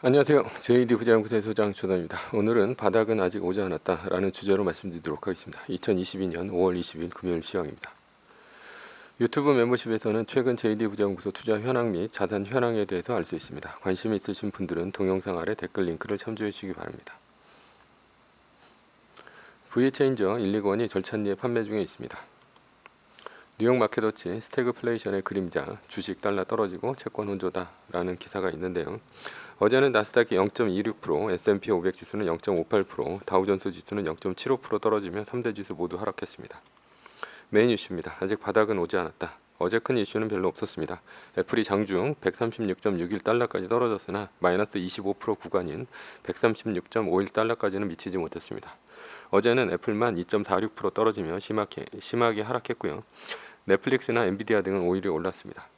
안녕하세요. JD 부자연구소의 소장 조단입니다. 오늘은 바닥은 아직 오지 않았다 라는 주제로 말씀드리도록 하겠습니다. 2022년 5월 20일 금요일 시황입니다. 유튜브 멤버십에서는 최근 JD 부자연구소 투자 현황 및 자산 현황에 대해서 알 수 있습니다. 관심 있으신 분들은 동영상 아래 댓글 링크를 참조해 주시기 바랍니다. V체인저 120원이 절찬리에 판매 중에 있습니다. 뉴욕 마켓워치 스태그플레이션의 그림자, 주식 달러 떨어지고 채권 혼조다 라는 기사가 있는데요. 어제는 나스닥이 0.26%, S&P 500 지수는 0.58%, 다우존스 지수는 0.75% 떨어지며 3대 지수 모두 하락했습니다. 메인 이슈입니다. 아직 바닥은 오지 않았다. 어제 큰 이슈는 별로 없었습니다. 애플이 장중 136.61달러까지 떨어졌으나 마이너스 25% 구간인 136.51달러까지는 미치지 못했습니다. 어제는 애플만 2.46% 떨어지며 심하게 하락했고요. 넷플릭스나 엔비디아 등은 오히려 올랐습니다.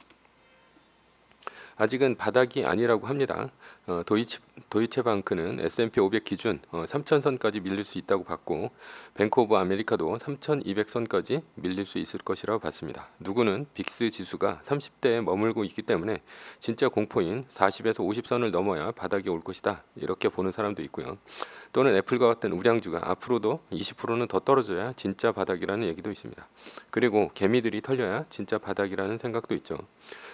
아직은 바닥이 아니라고 합니다. 도이체방크는 S&P 500 기준 3,000선까지 밀릴 수 있다고 봤고 뱅크 오브 아메리카도 3,200선까지 밀릴 수 있을 것이라고 봤습니다. 누구는 빅스 지수가 30대에 머물고 있기 때문에 진짜 공포인 40에서 50선을 넘어야 바닥이 올 것이다 이렇게 보는 사람도 있고요. 또는 애플과 같은 우량주가 앞으로도 20%는 더 떨어져야 진짜 바닥이라는 얘기도 있습니다. 그리고 개미들이 털려야 진짜 바닥이라는 생각도 있죠.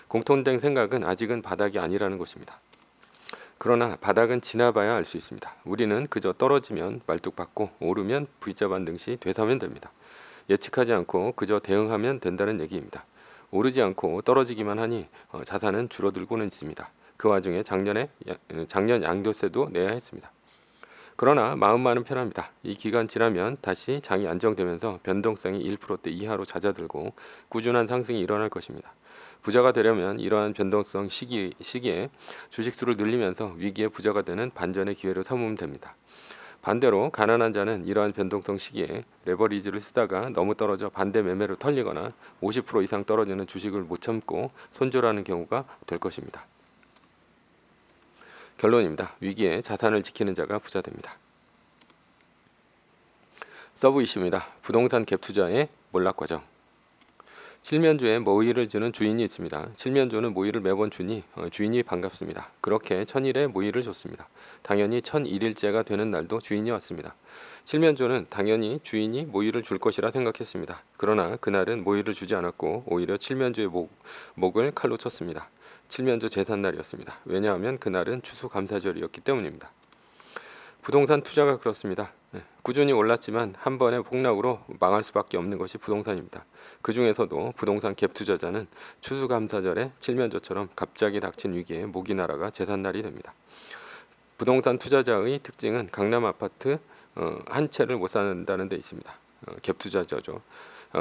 공통된 생각은 아직은 바닥이 아니라는 것입니다. 그러나 바닥은 지나봐야 알 수 있습니다. 우리는 그저 떨어지면 말뚝박고 오르면 V자 반등 시 되서면 됩니다. 예측하지 않고 그저 대응하면 된다는 얘기입니다. 오르지 않고 떨어지기만 하니 자산은 줄어들고는 있습니다. 그 와중에 작년 양도세도 내야 했습니다. 그러나 마음만은 편합니다. 이 기간 지나면 다시 장이 안정되면서 변동성이 1%대 이하로 잦아들고 꾸준한 상승이 일어날 것입니다. 부자가 되려면 이러한 변동성 시기에 주식수를 늘리면서 위기에 부자가 되는 반전의 기회로 삼으면 됩니다. 반대로 가난한 자는 이러한 변동성 시기에 레버리지를 쓰다가 너무 떨어져 반대 매매로 털리거나 50% 이상 떨어지는 주식을 못 참고 손절하는 경우가 될 것입니다. 결론입니다. 위기에 자산을 지키는 자가 부자 됩니다. 서브 이슈입니다. 부동산 갭 투자의 몰락과정. 칠면조에 모이를 주는 주인이 있습니다. 칠면조는 모이를 매번 주니 주인이 반갑습니다. 그렇게 1000일에 모이를 줬습니다. 당연히 1001일째가 되는 날도 주인이 왔습니다. 칠면조는 당연히 주인이 모이를 줄 것이라 생각했습니다. 그러나 그날은 모이를 주지 않았고 오히려 칠면조의 목을 칼로 쳤습니다. 칠면조 제삿날이었습니다. 왜냐하면 그날은 추수감사절이었기 때문입니다. 부동산 투자가 그렇습니다. 꾸준히 올랐지만 한 번의 폭락으로 망할 수밖에 없는 것이 부동산입니다. 그 중에서도 부동산 갭 투자자는 추수감사절에 칠면조처럼 갑자기 닥친 위기에 목이 날아가 제삿날이 됩니다. 부동산 투자자의 특징은 강남 아파트 한 채를 못 사는다는 데 있습니다. 갭 투자자죠.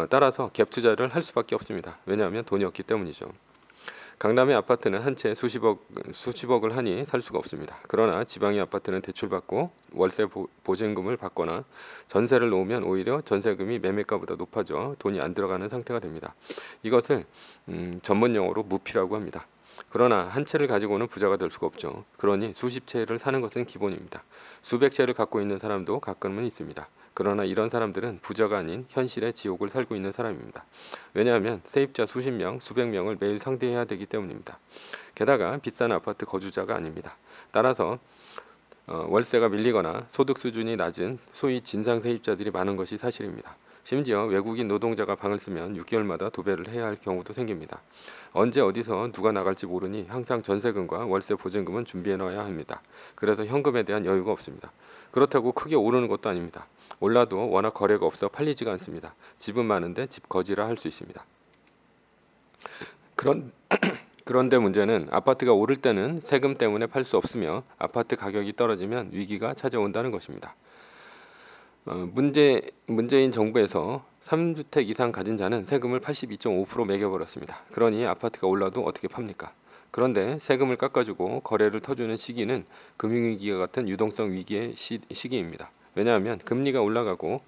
따라서 갭 투자를 할 수밖에 없습니다. 왜냐하면 돈이 없기 때문이죠. 강남의 아파트는 한 채 수십억을 하니 살 수가 없습니다. 그러나 지방의 아파트는 대출받고 월세 보증금을 받거나 전세를 놓으면 오히려 전세금이 매매가보다 높아져 돈이 안 들어가는 상태가 됩니다. 이것을 전문 용어로 무피라고 합니다. 그러나 한 채를 가지고는 부자가 될 수가 없죠. 그러니 수십 채를 사는 것은 기본입니다. 수백 채를 갖고 있는 사람도 가끔은 있습니다. 그러나 이런 사람들은 부자가 아닌 현실의 지옥을 살고 있는 사람입니다. 왜냐하면 세입자 수십 명, 수백 명을 매일 상대해야 되기 때문입니다. 게다가 비싼 아파트 거주자가 아닙니다. 따라서 월세가 밀리거나 소득 수준이 낮은 소위 진상 세입자들이 많은 것이 사실입니다. 심지어 외국인 노동자가 방을 쓰면 6개월마다 도배를 해야 할 경우도 생깁니다. 언제 어디서 누가 나갈지 모르니 항상 전세금과 월세 보증금은 준비해 놔야 합니다. 그래서 현금에 대한 여유가 없습니다. 그렇다고 크게 오르는 것도 아닙니다. 올라도 워낙 거래가 없어 팔리지가 않습니다. 집은 많은데 집 거지라 할 수 있습니다. 그런데 문제는 아파트가 오를 때는 세금 때문에 팔 수 없으며 아파트 가격이 떨어지면 위기가 찾아온다는 것입니다. 문재인 정부에서 3주택 이상 가진 자는 세금을 82.5% 매겨버렸습니다. 그러니 아파트가 올라도 어떻게 팝니까? 그런데 세금을 깎아주고 거래를 터주는 시기는 금융위기와 같은 유동성 위기의 시기입니다. 왜냐하면 금리가 올라가고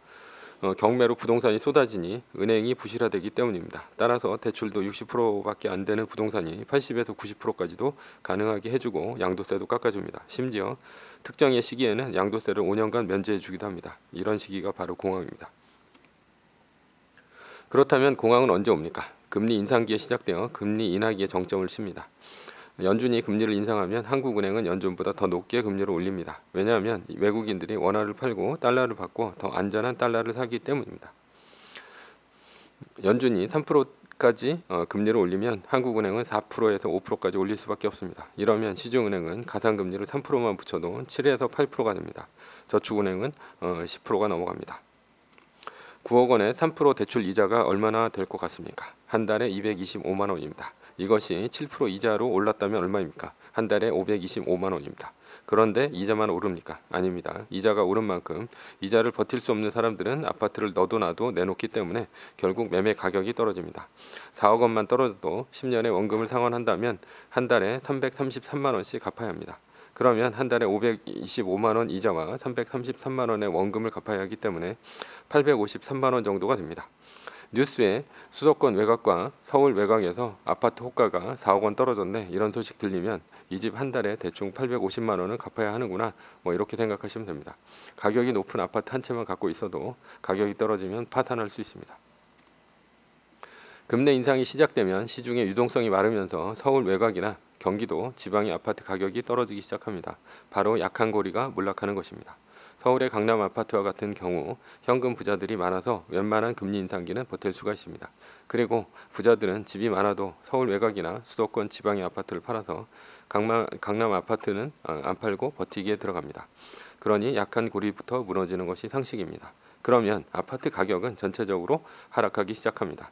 경매로 부동산이 쏟아지니 은행이 부실화되기 때문입니다. 따라서 대출도 60%밖에 안 되는 부동산이 80에서 90%까지도 가능하게 해주고 양도세도 깎아줍니다. 심지어 특정의 시기에는 양도세를 5년간 면제해주기도 합니다. 이런 시기가 바로 공황입니다. 그렇다면 공황은 언제 옵니까? 금리 인상기에 시작되어 금리 인하기에 정점을 칩니다. 연준이 금리를 인상하면 한국은행은 연준보다 더 높게 금리를 올립니다. 왜냐하면 외국인들이 원화를 팔고 달러를 받고 더 안전한 달러를 사기 때문입니다. 연준이 3%까지 금리를 올리면 한국은행은 4%에서 5%까지 올릴 수밖에 없습니다. 이러면 시중은행은 가상금리를 3%만 붙여도 7에서 8%가 됩니다. 저축은행은 10%가 넘어갑니다. 9억 원의 3% 대출 이자가 얼마나 될 것 같습니까? 한 달에 225만 원입니다. 이것이 7% 이자로 올랐다면 얼마입니까? 한 달에 525만 원입니다. 그런데 이자만 오릅니까? 아닙니다. 이자가 오른 만큼 이자를 버틸 수 없는 사람들은 아파트를 너도 나도 내놓기 때문에 결국 매매 가격이 떨어집니다. 4억 원만 떨어져도 10년의 원금을 상환한다면 한 달에 333만 원씩 갚아야 합니다. 그러면 한 달에 525만 원 이자와 333만 원의 원금을 갚아야 하기 때문에 853만 원 정도가 됩니다. 뉴스에 수도권 외곽과 서울 외곽에서 아파트 호가가 4억 원 떨어졌네 이런 소식 들리면 이 집 한 달에 대충 850만 원은 갚아야 하는구나 이렇게 생각하시면 됩니다. 가격이 높은 아파트 한 채만 갖고 있어도 가격이 떨어지면 파산할 수 있습니다. 금리 인상이 시작되면 시중의 유동성이 마르면서 서울 외곽이나 경기도 지방의 아파트 가격이 떨어지기 시작합니다. 바로 약한 고리가 몰락하는 것입니다. 서울의 강남 아파트와 같은 경우 현금 부자들이 많아서 웬만한 금리 인상기는 버틸 수가 있습니다. 그리고 부자들은 집이 많아도 서울 외곽이나 수도권 지방의 아파트를 팔아서 강남 아파트는 안 팔고 버티기에 들어갑니다. 그러니 약한 고리부터 무너지는 것이 상식입니다. 그러면 아파트 가격은 전체적으로 하락하기 시작합니다.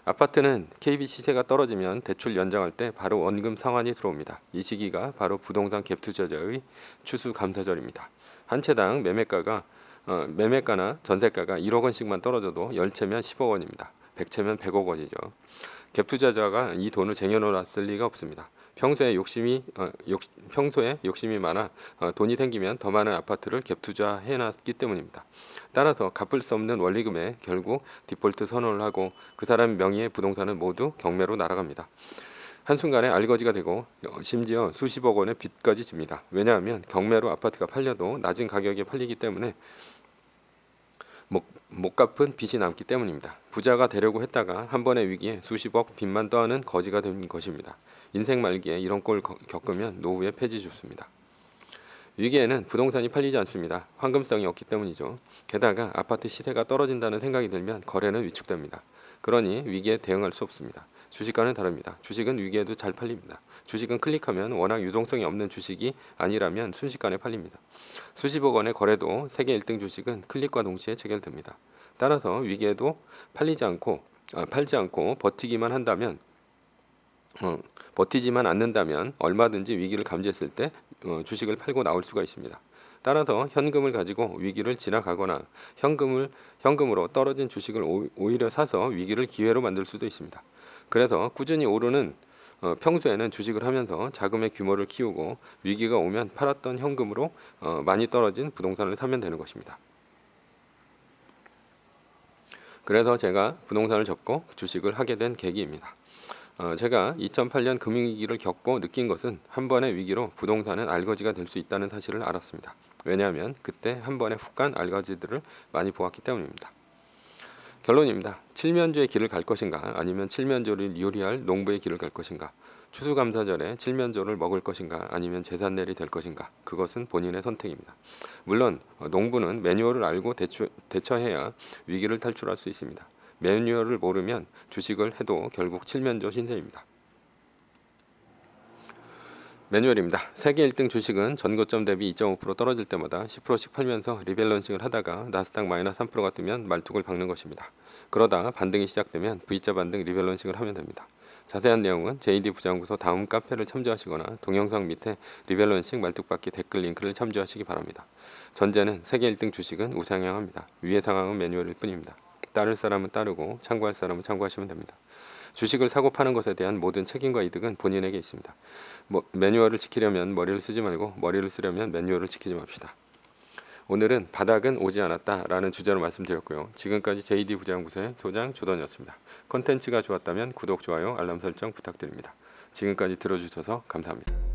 아파트는 KB 시세가 떨어지면 대출 연장할 때 바로 원금 상환이 들어옵니다. 이 시기가 바로 부동산 갭 투자자의 추수감사절입니다. 한 채당 매매가나 전세가가 1억 원씩만 떨어져도 10채면 10억 원입니다. 100채면 100억 원이죠. 갭 투자자가 이 돈을 쟁여놓았을 리가 없습니다. 평소에 욕심이 많아 돈이 생기면 더 많은 아파트를 갭 투자해놨기 때문입니다. 따라서 갚을 수 없는 원리금에 결국 디폴트 선언을 하고 그 사람 명의의 부동산은 모두 경매로 날아갑니다. 한순간에 알거지가 되고 심지어 수십억 원의 빚까지 집니다. 왜냐하면 경매로 아파트가 팔려도 낮은 가격에 팔리기 때문에 못 갚은 빚이 남기 때문입니다. 부자가 되려고 했다가 한 번의 위기에 수십억 빚만 떠안은 거지가 된 것입니다. 인생 말기에 이런 꼴 겪으면 노후에 폐지 줍습니다. 위기에는 부동산이 팔리지 않습니다. 황금성이 없기 때문이죠. 게다가 아파트 시세가 떨어진다는 생각이 들면 거래는 위축됩니다. 그러니 위기에 대응할 수 없습니다. 주식과는 다릅니다. 주식은 위기에도 잘 팔립니다. 주식은 클릭하면 워낙 유동성이 없는 주식이 아니라면 순식간에 팔립니다. 수십억 원의 거래도 세계 1등 주식은 클릭과 동시에 체결됩니다. 따라서 위기에도 팔지 않고 버티지만 않는다면 얼마든지 위기를 감지했을 때 주식을 팔고 나올 수가 있습니다. 따라서 현금을 가지고 위기를 지나가거나 현금으로 떨어진 주식을 오히려 사서 위기를 기회로 만들 수도 있습니다. 그래서 꾸준히 오르는 평소에는 주식을 하면서 자금의 규모를 키우고 위기가 오면 팔았던 현금으로 많이 떨어진 부동산을 사면 되는 것입니다. 그래서 제가 부동산을 접고 주식을 하게 된 계기입니다. 제가 2008년 금융위기를 겪고 느낀 것은 한 번의 위기로 부동산은 알거지가 될 수 있다는 사실을 알았습니다. 왜냐하면 그때 한 번에 훅 간 알거지들을 많이 보았기 때문입니다. 결론입니다. 칠면조의 길을 갈 것인가 아니면 칠면조를 요리할 농부의 길을 갈 것인가, 추수감사절에 칠면조를 먹을 것인가 아니면 제삿날이 될 것인가, 그것은 본인의 선택입니다. 물론 농부는 매뉴얼을 알고 대처해야 위기를 탈출할 수 있습니다. 매뉴얼을 모르면 주식을 해도 결국 칠면조 신세입니다. 매뉴얼입니다. 세계 1등 주식은 전고점 대비 2.5% 떨어질 때마다 10%씩 팔면서 리밸런싱을 하다가 나스닥 마이너스 3%가 뜨면 말뚝을 박는 것입니다. 그러다 반등이 시작되면 V자 반등 리밸런싱을 하면 됩니다. 자세한 내용은 JD 부자연구소 다음 카페를 참조하시거나 동영상 밑에 리밸런싱 말뚝박기 댓글 링크를 참조하시기 바랍니다. 전제는 세계 1등 주식은 우상향합니다. 위의 상황은 매뉴얼일 뿐입니다. 따를 사람은 따르고 참고할 사람은 참고하시면 됩니다. 주식을 사고 파는 것에 대한 모든 책임과 이득은 본인에게 있습니다. 매뉴얼을 지키려면 머리를 쓰지 말고 머리를 쓰려면 매뉴얼을 지키지 맙시다. 오늘은 바닥은 오지 않았다 라는 주제로 말씀드렸고요. 지금까지 JD 부자연구소의 소장 조던이었습니다. 컨텐츠가 좋았다면 구독, 좋아요, 알람 설정 부탁드립니다. 지금까지 들어주셔서 감사합니다.